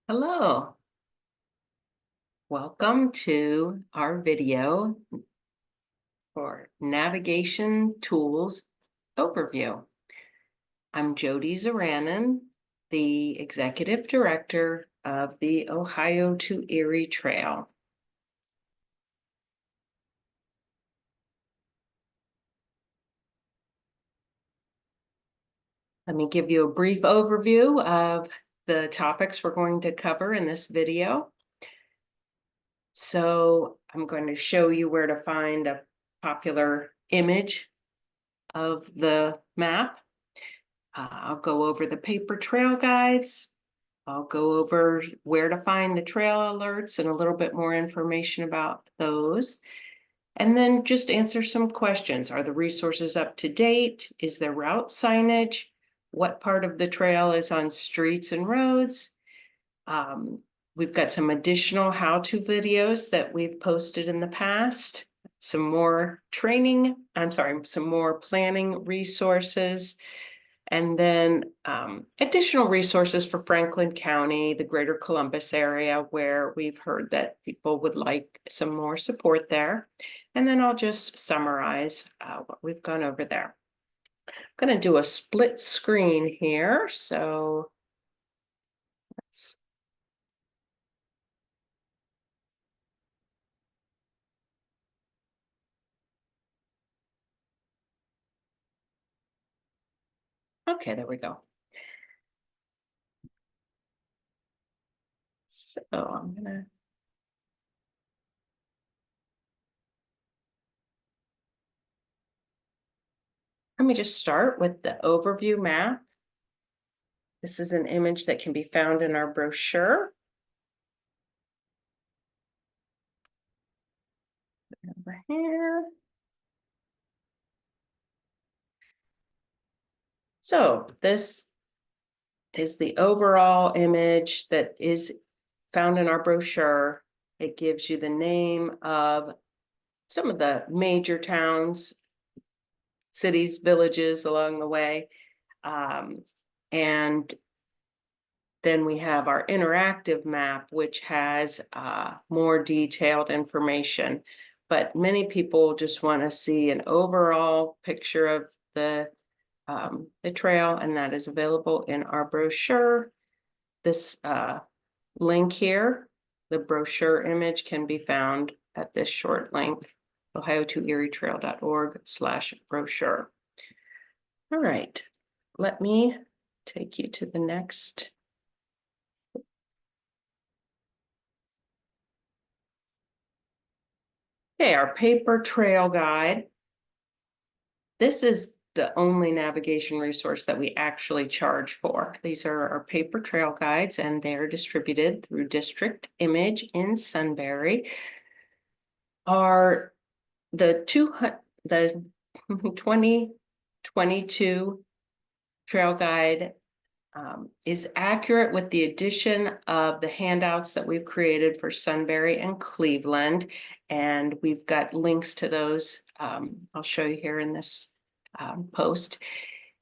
Hello. Welcome to our video for Navigation Tools Overview. I'm Jody Dzuranin, the Executive Director of the Ohio to Erie Trail. Let me give you a brief overview of the topics we're going to cover in this video. So I'm going to show you where to find a popular image of the map. I'll go over the paper trail guides. I'll go over where to find the trail alerts and a little bit more information about those. And then just answer some questions. Are the resources up to date? Is there route signage? What part of the trail is on streets and roads? We've got some additional how-to videos that we've posted in the past. Some more some more planning resources. And then additional resources for Franklin County, the greater Columbus area, where we've heard that people would like some more support there. And then I'll just summarize what we've gone over there. I'm going to do a split screen here. So let's. Okay, there we go. So I'm gonna. Let me just start with the overview map. This is an image that can be found in our brochure. Over here. So this is the overall image that is found in our brochure. It gives you the name of some of the major towns, cities, villages along the way. And then we have our interactive map, which has more detailed information. But many people just want to see an overall picture of the trail, and that is available in our brochure. This link here, the brochure image, can be found at this short link, ohio2erietrail.org/brochure. All right, let me take you to the next. Okay, our paper trail guide. This is the only navigation resource that we actually charge for. These are our paper trail guides, and they're distributed through District Image in Sunbury. Are the 2022 trail guide is accurate with the addition of the handouts that we've created for Sunbury and Cleveland, and we've got links to those. I'll show you here in this post.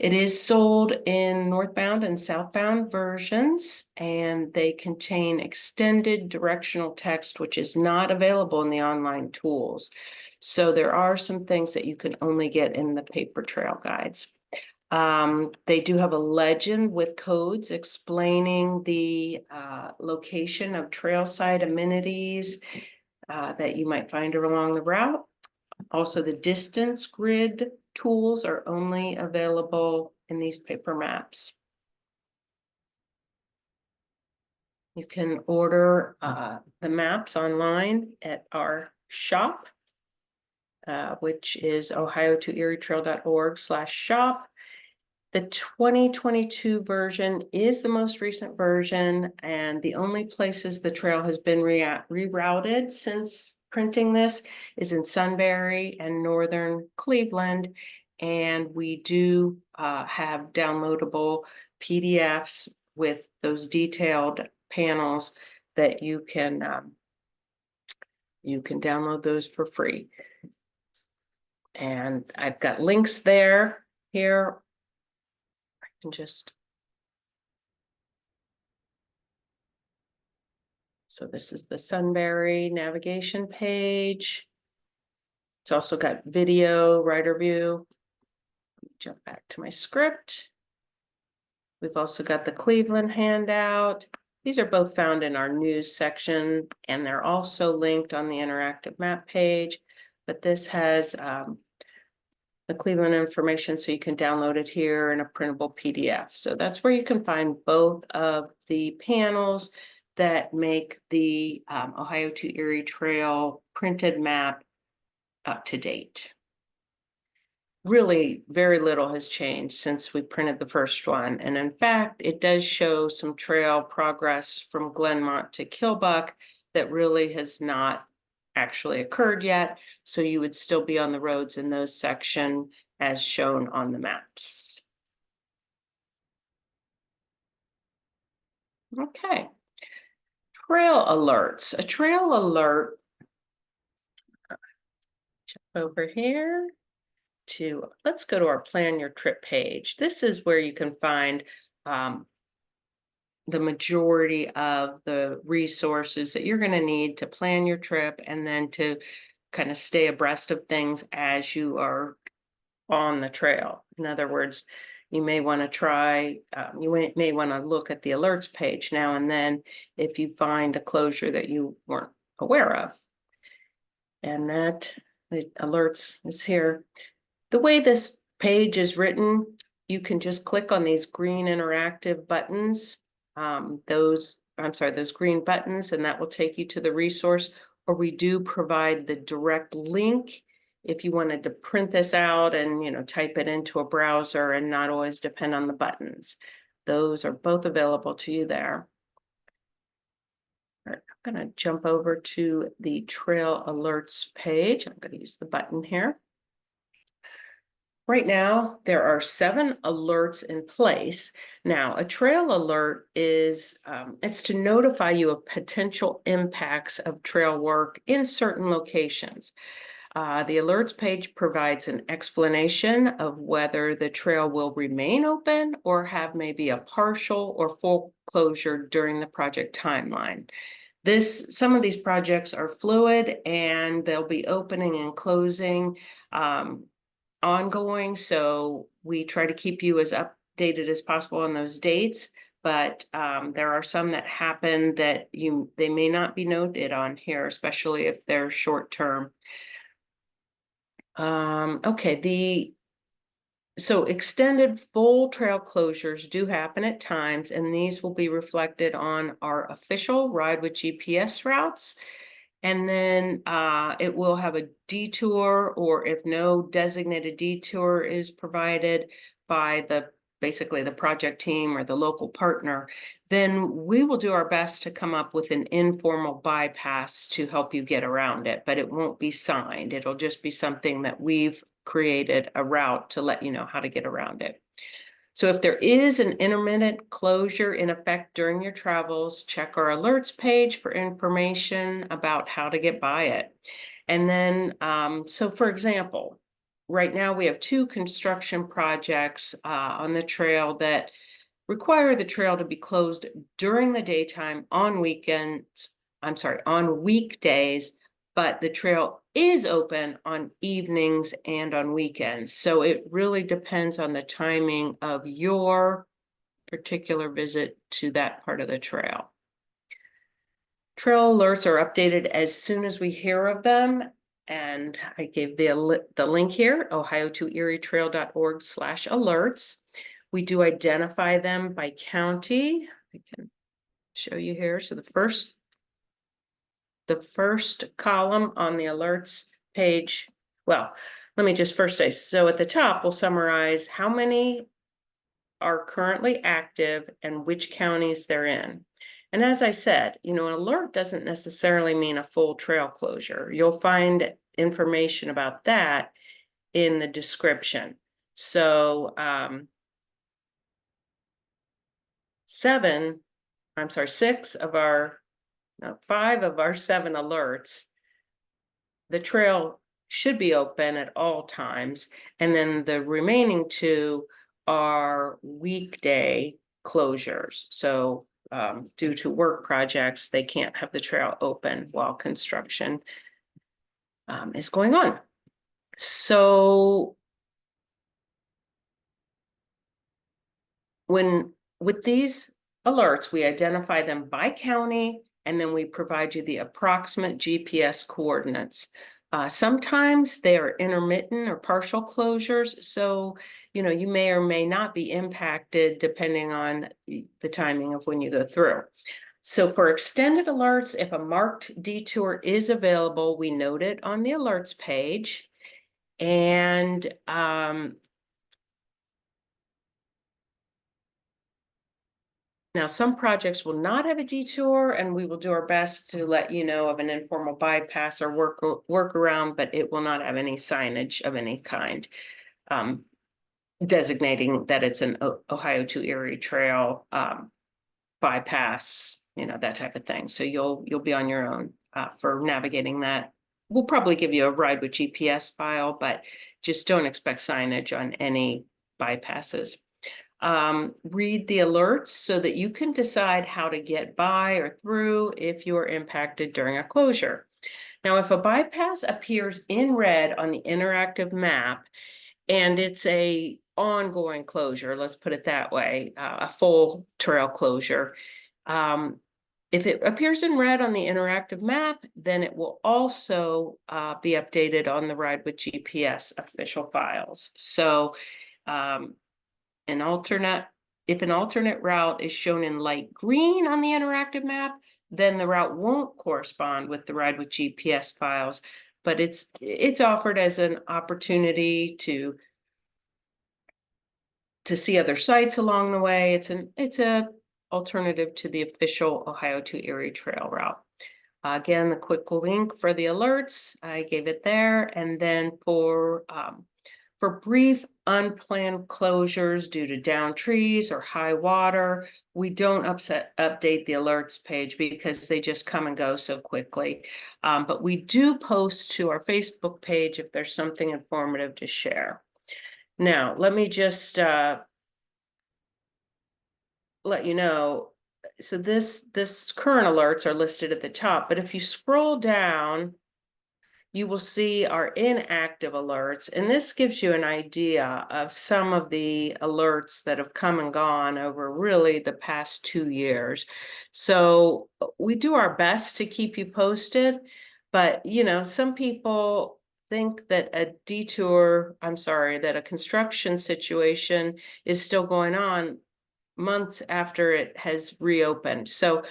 It is sold in northbound and southbound versions, and they contain extended directional text, which is not available in the online tools. So there are some things that you can only get in the paper trail guides. They do have a legend with codes explaining the location of trailside amenities that you might find along the route. Also, the distance grid tools are only available in these paper maps. You can order the maps online at our shop, which is ohio2erietrail.org/shop. The 2022 version is the most recent version, and the only places the trail has been rerouted since printing this is in Sunbury and northern Cleveland. And we do have downloadable PDFs with those detailed panels that you can download those for free. And I've got links here. And just So this is the Sunbury navigation page. It's also got video, rider view. Jump back to my script. We've also got the Cleveland handout. These are both found in our news section, and they're also linked on the interactive map page. But this has the Cleveland information, so you can download it here in a printable PDF. So that's where you can find both of the panels that make the Ohio to Erie Trail printed map up to date. Really, very little has changed since we printed the first one. And in fact, it does show some trail progress from Glenmont to Kilbuck that really has not actually occurred yet. So you would still be on the roads in those sections as shown on the maps. Okay. Trail alerts. A trail alert, jump over here. Let's go to our plan your trip page. This is where you can find the majority of the resources that you're going to need to plan your trip and then to kind of stay abreast of things as you are on the trail. In other words, you may want to try, you may want to look at the alerts page now and then if you find a closure that you weren't aware of. And that the alerts is here. The way this page is written, you can just click on these green interactive buttons, those green buttons, and that will take you to the resource, or we do provide the direct link if you wanted to print this out and type it into a browser and not always depend on the buttons. Those are both available to you there. All right, I'm going to jump over to the trail alerts page. I'm going to use the button here. Right now, there are 7 alerts in place. Now, a trail alert is it's to notify you of potential impacts of trail work in certain locations. The alerts page provides an explanation of whether the trail will remain open or have maybe a partial or full closure during the project timeline. Some of these projects are fluid and they'll be opening and closing ongoing, so we try to keep you as updated as possible on those dates, but there are some that happen that they may not be noted on here, especially if they're short term. Okay, so extended full trail closures do happen at times, and these will be reflected on our official Ride with GPS routes. And then it will have a detour, or if no designated detour is provided by basically the project team or the local partner, then we will do our best to come up with an informal bypass to help you get around it, but it won't be signed. It'll just be something that we've created a route to let you know how to get around it. So if there is an intermittent closure in effect during your travels, check our alerts page for information about how to get by it. And then, so for example, right now we have 2 construction projects on the trail that require the trail to be closed during the daytime on weekdays, but the trail is open on evenings and on weekends. So it really depends on the timing of your particular visit to that part of the trail. Trail alerts are updated as soon as we hear of them. And I gave the link here, ohio2erietrail.org/alerts. We do identify them by county. I can show you here. So the first column on the alerts page, well, let me just first say, so at the top, we'll summarize how many are currently active and which counties they're in. And as I said, an alert doesn't necessarily mean a full trail closure. You'll find information about that in the description. So 5 of our 7 alerts, the trail should be open at all times. And then the remaining 2 are weekday closures. So due to work projects, they can't have the trail open while construction is going on. So with these alerts, we identify them by county, and then we provide you the approximate GPS coordinates. Sometimes they are intermittent or partial closures, so you may or may not be impacted depending on the timing of when you go through. So for extended alerts, if a marked detour is available, we note it on the alerts page. And now some projects will not have a detour, and we will do our best to let you know of an informal bypass or workaround, but it will not have any signage of any kind, designating that it's an Ohio to Erie Trail bypass, that type of thing. So you'll be on your own for navigating that. We'll probably give you a ride with GPS file, but just don't expect signage on any bypasses. Read the alerts so that you can decide how to get by or through if you are impacted during a closure. Now, if a bypass appears in red on the interactive map and it's a ongoing closure, let's put it that way, a full trail closure, if it appears in red on the interactive map, then it will also be updated on the Ride with GPS official files. So if an alternate route is shown in light green on the interactive map, then the route won't correspond with the Ride with GPS files, but it's offered as an opportunity to see other sites along the way. It's a alternative to the official Ohio to Erie Trail route. Again, the quick link for the alerts, I gave it there. And then for brief unplanned closures due to downed trees or high water, we don't update the alerts page because they just come and go so quickly. But we do post to our Facebook page if there's something informative to share. Now, let me just let you know. So this current alerts are listed at the top, but if you scroll down, you will see our inactive alerts, and this gives you an idea of some of the alerts that have come and gone over really the past 2 years. So we do our best to keep you posted, but some people think that that a construction situation is still going on months after it has reopened. So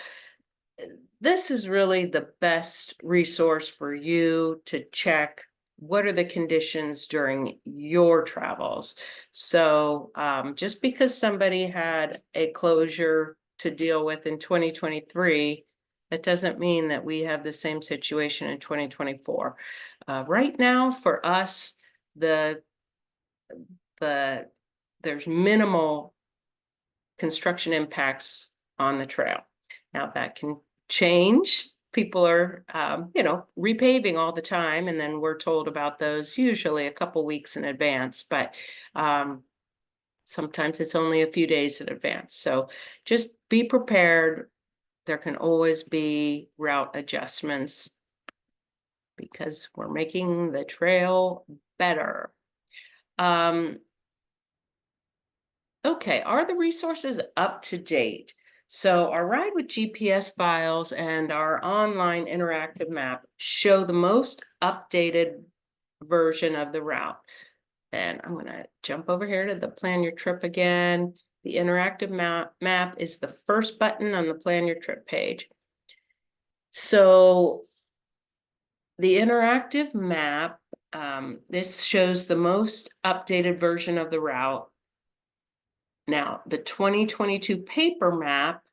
this is really the best resource for you to check what are the conditions during your travels. So just because somebody had a closure to deal with in 2023, that doesn't mean that we have the same situation in 2024. Right now, for us, there's minimal construction impacts on the trail. Now that can change. People are, repaving all the time, and then we're told about those usually a couple weeks in advance, but sometimes it's only a few days in advance. So just be prepared. There can always be route adjustments because we're making the trail better. Okay, are the resources up to date? So our Ride with GPS files and our online interactive map show the most updated version of the route. And I'm going to jump over here to the Plan Your Trip again. The interactive map is the first button on the Plan Your Trip page. So the interactive map, this shows the most updated version of the route. Now, the 2022 paper map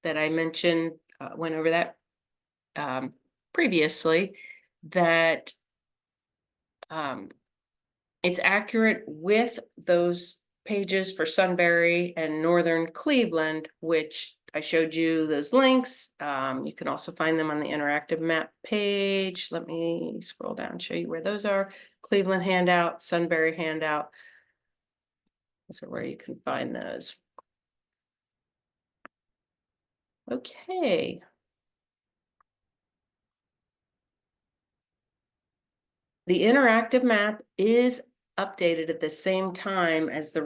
that I mentioned, went over that previously, that it's accurate with those pages for Sunbury and Northern Cleveland, which I showed you those links. You can also find them on the interactive map page. Let me scroll down and show you where those are. Cleveland handout, Sunbury handout. Those are where you can find those. Okay. The interactive map is updated at the same time as the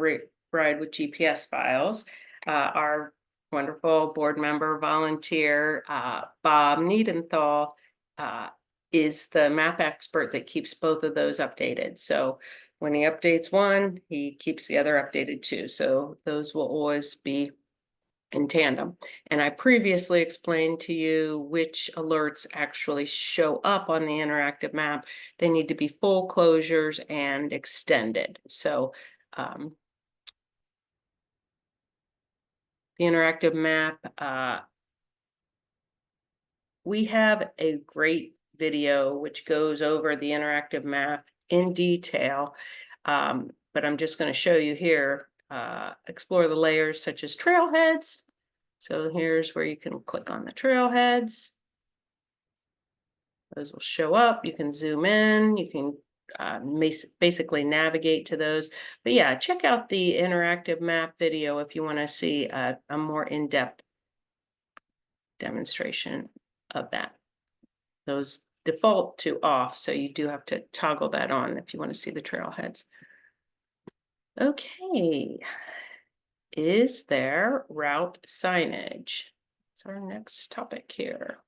Ride with GPS files. Our wonderful board member, volunteer, Bob Niedenthal, uh, is the map expert that keeps both of those updated. So when he updates one, he keeps the other updated too. So those will always be in tandem. And I previously explained to you which alerts actually show up on the interactive map. They need to be full closures and extended. So the interactive map, we have a great video which goes over the interactive map in detail. But I'm just going to show you here, explore the layers such as trailheads. So here's where you can click on the trailheads. Those will show up. You can zoom in. You can basically navigate to those. But yeah, check out the interactive map video if you want to see a more in-depth demonstration of that. Those default to off, so you do have to toggle that on if you want to see the trailheads. Okay. Is there route signage? That's our next topic here.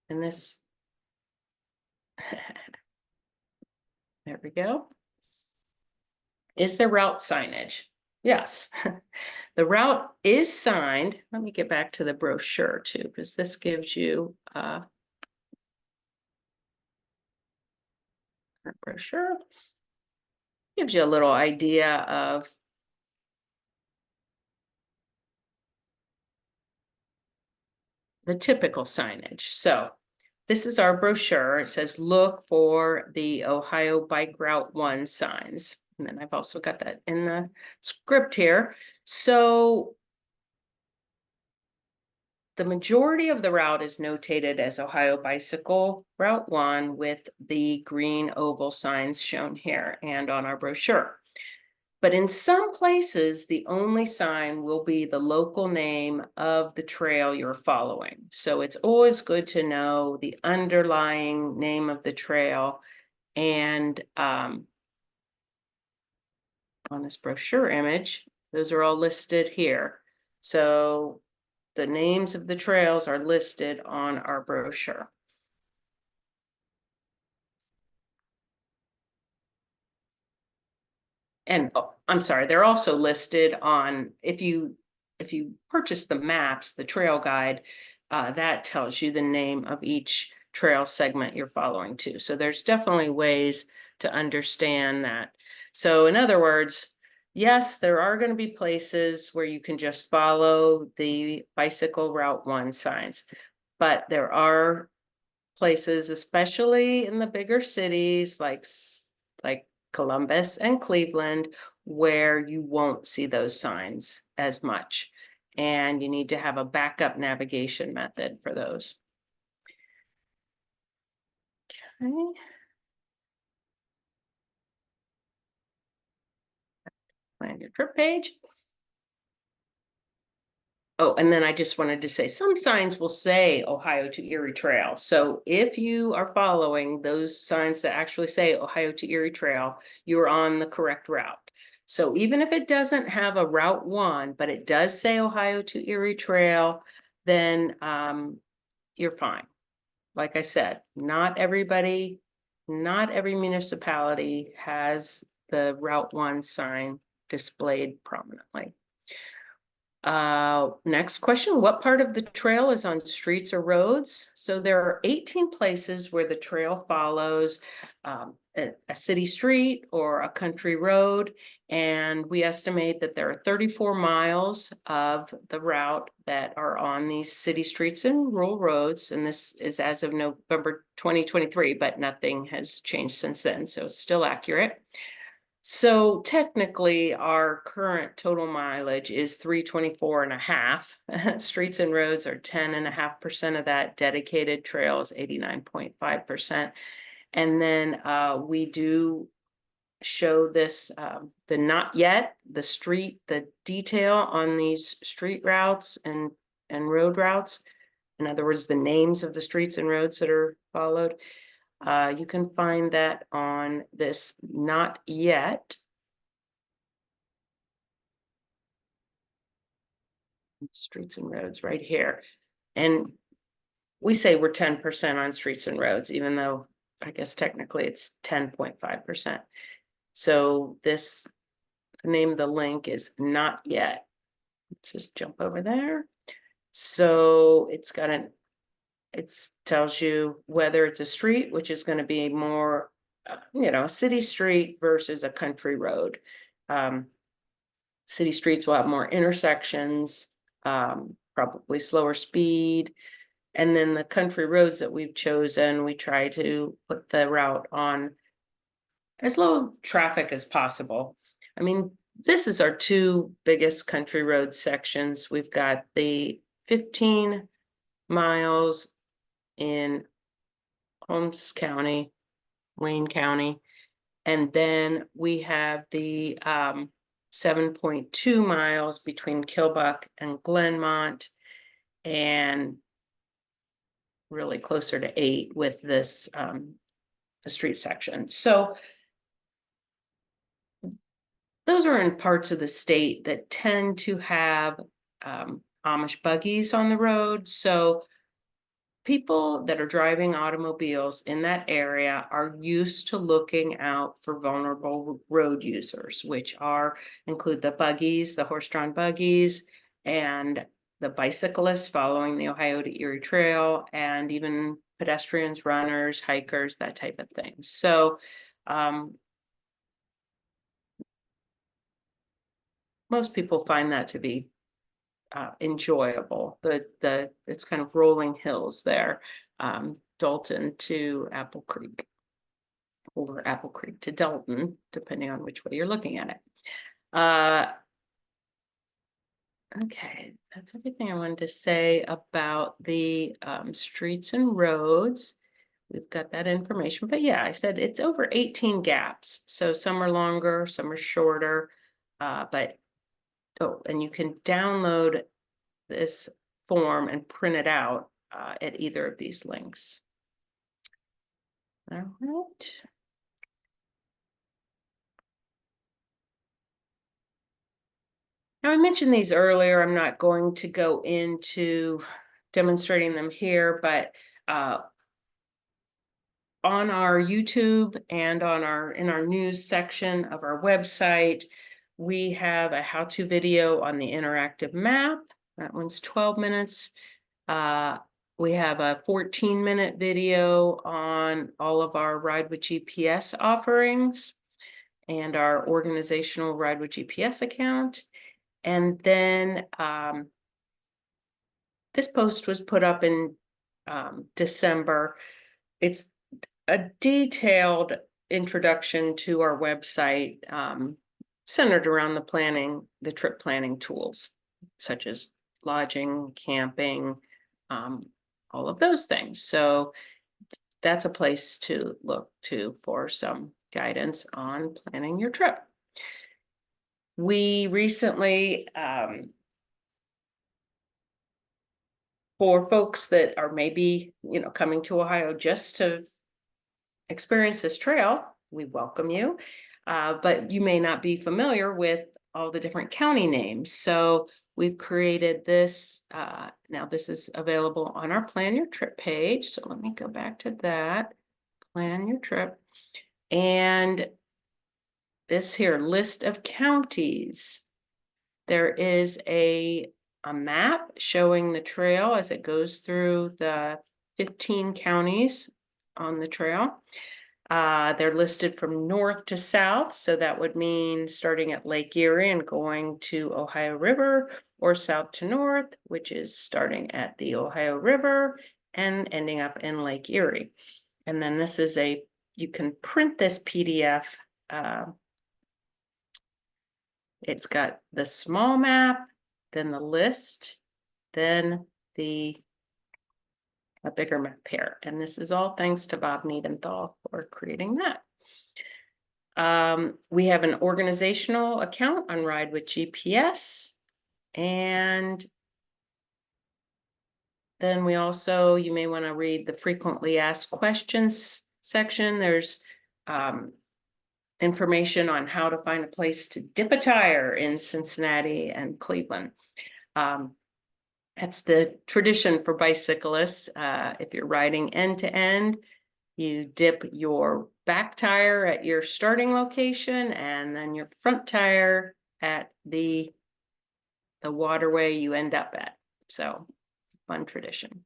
And this, there we go. Is there route signage? Yes. The route is signed. Let me get back to the brochure too, because this gives you a brochure. Gives you a little idea of the typical signage. So this is our brochure. It says, look for the Ohio Bike Route 1 signs. And then I've also got that in the script here. So the majority of the route is notated as Ohio Bicycle Route 1 with the green oval signs shown here and on our brochure. But in some places, the only sign will be the local name of the trail you're following. So it's always good to know the underlying name of the trail. And on this brochure image, those are all listed here. So the names of the trails are listed on our brochure. And oh, I'm sorry, they're also listed on, if you purchase the maps, the trail guide, that tells you the name of each trail segment you're following too. So there's definitely ways to understand that. So in other words, yes, there are going to be places where you can just follow the bicycle route 1 signs, but there are places, especially in the bigger cities like Columbus and Cleveland, where you won't see those signs as much. And you need to have a backup navigation method for those. Okay. Plan your trip page. Oh, and then I just wanted to say some signs will say Ohio to Erie Trail. So if you are following those signs that actually say Ohio to Erie Trail, you're on the correct route. So even if it doesn't have a Route 1, but it does say Ohio to Erie Trail, then you're fine. Like I said, not every municipality has the Route 1 sign displayed prominently. Next question, what part of the trail is on streets or roads? So there are 18 places where the trail follows a city street or a country road, and we estimate that there are 34 miles of the route that are on these city streets and rural roads, and this is as of November 2023, but nothing has changed since then, so it's still accurate. So technically, our current total mileage is 324.5. Streets and roads are 10.5% of that. Dedicated trails, 89.5%. And then we do show this, the not yet, the street, the detail on these street routes and road routes. In other words, the names of the streets and roads that are followed. You can find that on this not yet. Streets and roads right here. And we say we're 10% on streets and roads, even though I guess technically it's 10.5%. So this, the name of the link is not yet. Let's just jump over there. So it's got an, it tells you whether it's a street, which is going to be more, you know, a city street versus a country road. City streets will have more intersections, probably slower speed. And then the country roads that we've chosen, we try to put the route on as low traffic as possible. I mean, this is our two biggest country road sections. We've got the 15 miles in Holmes County, Wayne County, and then we have the 7.2 miles between Kilbuck and Glenmont, and really closer to 8 with this the street section. So those are in parts of the state that tend to have Amish buggies on the road. So people that are driving automobiles in that area are used to looking out for vulnerable road users, which include the buggies, the horse-drawn buggies, and the bicyclists following the Ohio to Erie Trail, and even pedestrians, runners, hikers, that type of thing. So most people find that to be enjoyable. It's kind of rolling hills there, Dalton to Apple Creek, or Apple Creek to Dalton, depending on which way you're looking at it. Okay, that's everything I wanted to say about the streets and roads. We've got that information, but yeah, I said it's over 18 gaps. So some are longer, some are shorter, but oh, and you can download this form and print it out at either of these links. All right. Now, I mentioned these earlier. I'm not going to go into demonstrating them here, but on our YouTube and on in our news section of our website, we have a how-to video on the interactive map. That one's 12 minutes. We have a 14-minute video on all of our Ride with GPS offerings and our organizational Ride with GPS account. And then this post was put up in December. It's a detailed introduction to our website, centered around the trip planning tools, such as lodging, camping, all of those things. So that's a place to look to for some guidance on planning your trip. We recently, for folks that are maybe, you know, coming to Ohio just to experience this trail, we welcome you, but you may not be familiar with all the different county names. So we've created this, now this is available on our Plan Your Trip page. So let me go back to that, Plan Your Trip. And this here, list of counties. There is a map showing the trail as it goes through the 15 counties on the trail. They're listed from north to south, so that would mean starting at Lake Erie and going to Ohio River, or south to north, which is starting at the Ohio River and ending up in Lake Erie. And then this is you can print this PDF. It's got the small map, then the list, then a bigger map here. And this is all thanks to Bob Niedenthal for creating that. We have an organizational account on Ride with GPS. And then we also, you may want to read the frequently asked questions section. There's information on how to find a place to dip a tire in Cincinnati and Cleveland. That's the tradition for bicyclists. If you're riding end to end, you dip your back tire at your starting location and then your front tire at the waterway you end up at. So fun tradition.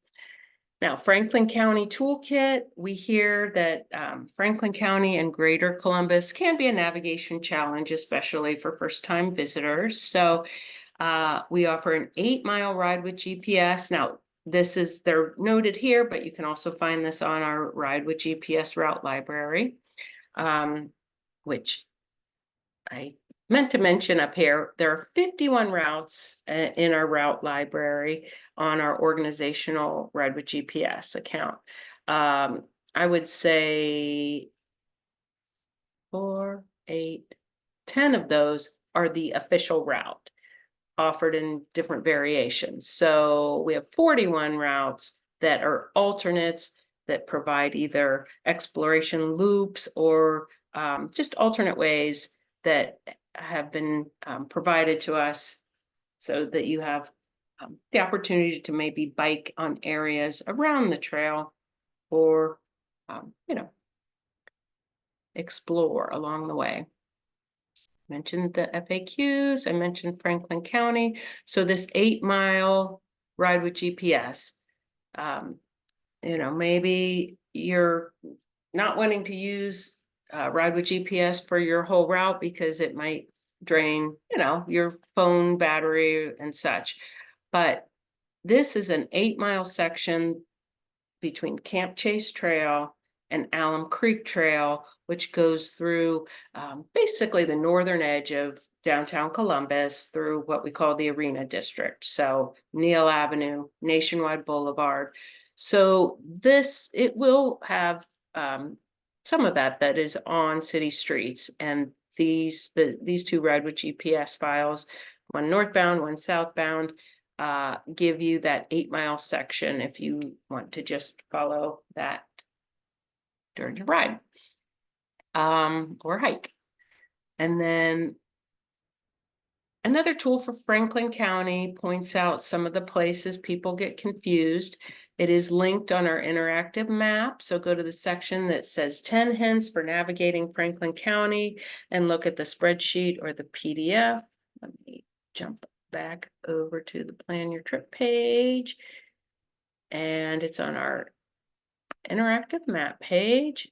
Now, Franklin County Toolkit, we hear that Franklin County and Greater Columbus can be a navigation challenge, especially for first-time visitors. So we offer an 8-mile ride with GPS. Now, they're noted here, but you can also find this on our Ride with GPS route library, which I meant to mention up here. There are 51 routes in our route library on our organizational Ride with GPS account. I would say 4, 8, 10 of those are the official route, offered in different variations. So we have 41 routes that are alternates that provide either exploration loops or just alternate ways that have been provided to us so that you have the opportunity to maybe bike on areas around the trail or, explore along the way. Mentioned the FAQs, I mentioned Franklin County. So this 8-mile ride with GPS, maybe you're not wanting to use ride with GPS for your whole route because it might drain, your phone battery and such. But this is an 8-mile section between Camp Chase Trail and Alum Creek Trail, which goes through basically the northern edge of downtown Columbus through what we call the Arena District. So Neal Avenue, Nationwide Boulevard. So it will have some of that is on city streets. And these two Ride with GPS files, one northbound, one southbound, give you that 8-mile section if you want to just follow that during your ride or hike. And then another tool for Franklin County points out some of the places people get confused. It is linked on our interactive map. So go to the section that says 10 hints for navigating Franklin County and look at the spreadsheet or the PDF. Let me jump back over to the Plan Your Trip page. And it's on our interactive map page.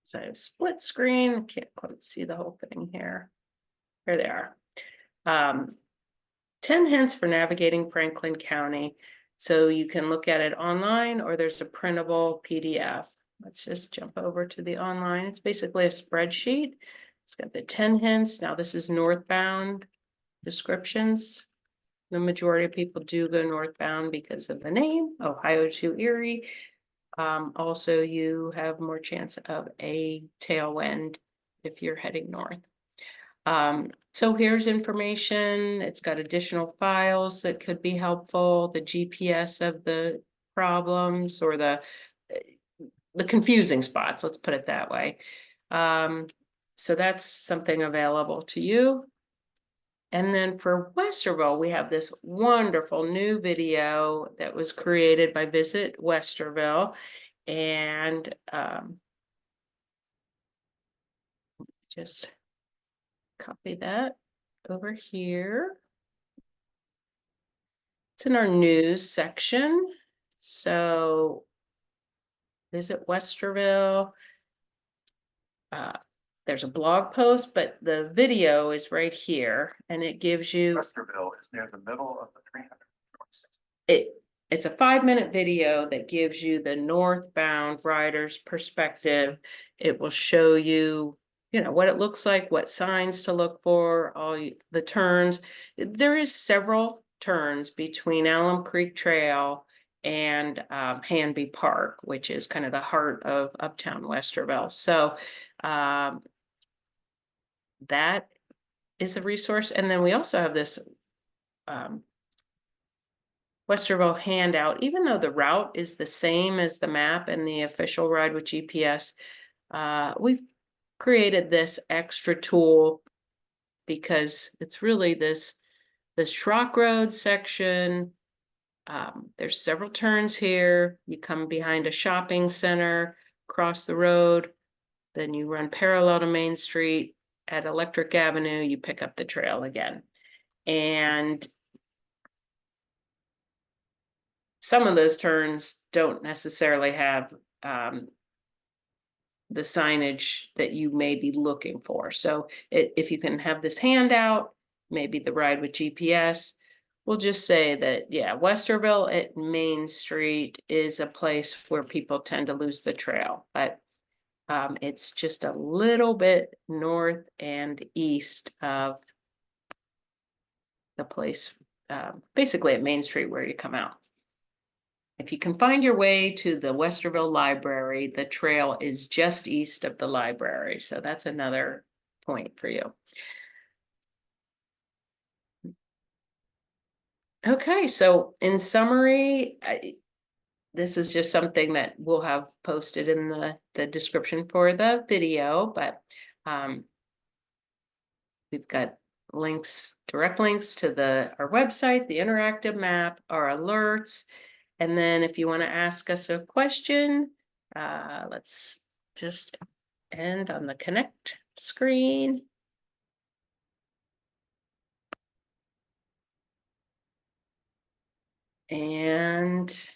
So I have split screen, can't quite see the whole thing here. Here they are. 10 hints for navigating Franklin County. So you can look at it online or there's a printable PDF. Let's just jump over to the online. It's basically a spreadsheet. It's got the 10 hints. Now this is northbound descriptions. The majority of people do go northbound because of the name, Ohio to Erie. Also, you have more chance of a tailwind if you're heading north. So here's information. It's got additional files that could be helpful, the GPS of the problems or the confusing spots, let's put it that way. So that's something available to you. And then for Westerville, we have this wonderful new video that was created by Visit Westerville. And just copy that over here. It's in our news section. So Visit Westerville. There's a blog post, but the video is right here, and it gives you. Westerville is near the middle of the 326. It's a 5-minute video that gives you the northbound rider's perspective. It will show you, what it looks like, what signs to look for, all the turns. There is several turns between Alum Creek Trail and Hanby Park, which is kind of the heart of Uptown Westerville. So that is a resource. And then we also have this Westerville handout. Even though the route is the same as the map and the official Ride with GPS, we've created this extra tool because it's really this Schrock Road section. There's several turns here. You come behind a shopping center, cross the road, then you run parallel to Main Street. At Electric Avenue, you pick up the trail again. And some of those turns don't necessarily have the signage that you may be looking for. So if you can have this handout, maybe the Ride with GPS, we'll just say that, yeah, Westerville at Main Street is a place where people tend to lose the trail, but it's just a little bit north and east of the place, basically at Main Street where you come out. If you can find your way to the Westerville Library, the trail is just east of the library. So that's another point for you. Okay, so in summary, this is just something that we'll have posted in the description for the video, but we've got links, direct links to our website, the interactive map, our alerts. And then if you want to ask us a question, let's just end on the connect screen. And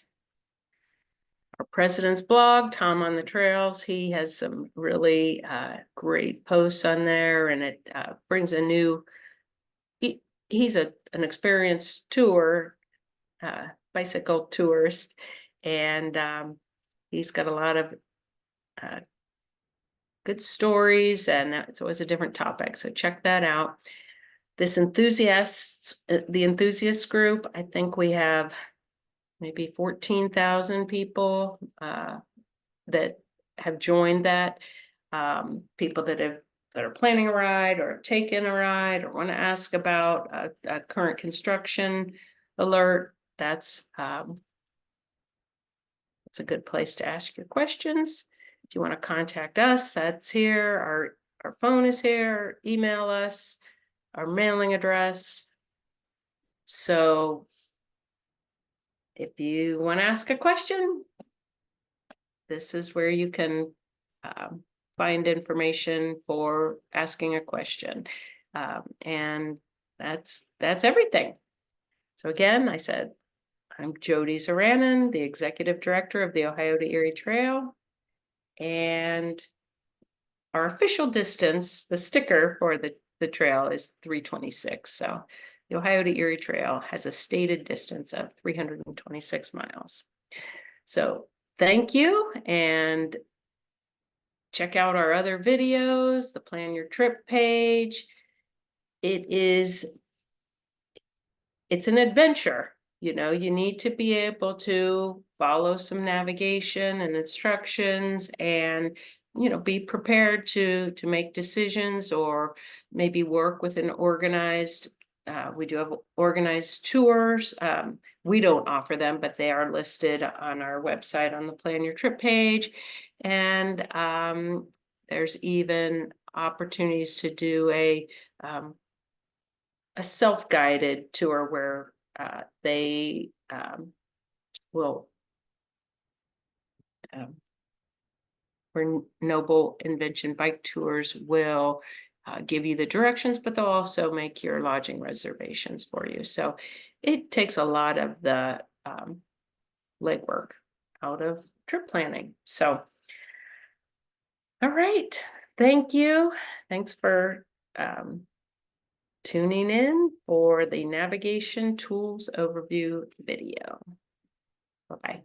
our president's blog, Tom on the Trails, he has some really great posts on there, and it brings a new, he's an experienced bicycle tourist, and he's got a lot of good stories, and it's always a different topic. So check that out. The enthusiast group, I think we have maybe 14,000 people that have joined that. People that are planning a ride or have taken a ride or want to ask about a current construction alert. That's a good place to ask your questions. If you want to contact us, that's here. Our phone is here. Email us, our mailing address. So if you want to ask a question, this is where you can find information for asking a question. And that's everything. So again, I said, I'm Jody Dzuranin, the Executive Director of the Ohio to Erie Trail. And our official distance, the sticker for the trail, is 326. So the Ohio to Erie Trail has a stated distance of 326 miles. So thank you, and check out our other videos, the Plan Your Trip page. It's an adventure. You know, you need to be able to follow some navigation and instructions, and be prepared to make decisions, or maybe work with an organized. We do have organized tours. We don't offer them, but they are listed on our website on the Plan Your Trip page. And there's even opportunities to do a self-guided tour where they will where Noble Invention Bike Tours will give you the directions, but they'll also make your lodging reservations for you. So it takes a lot of the legwork out of trip planning. So, all right. Thank you. Thanks for tuning in for the navigation tools overview video. Bye-bye.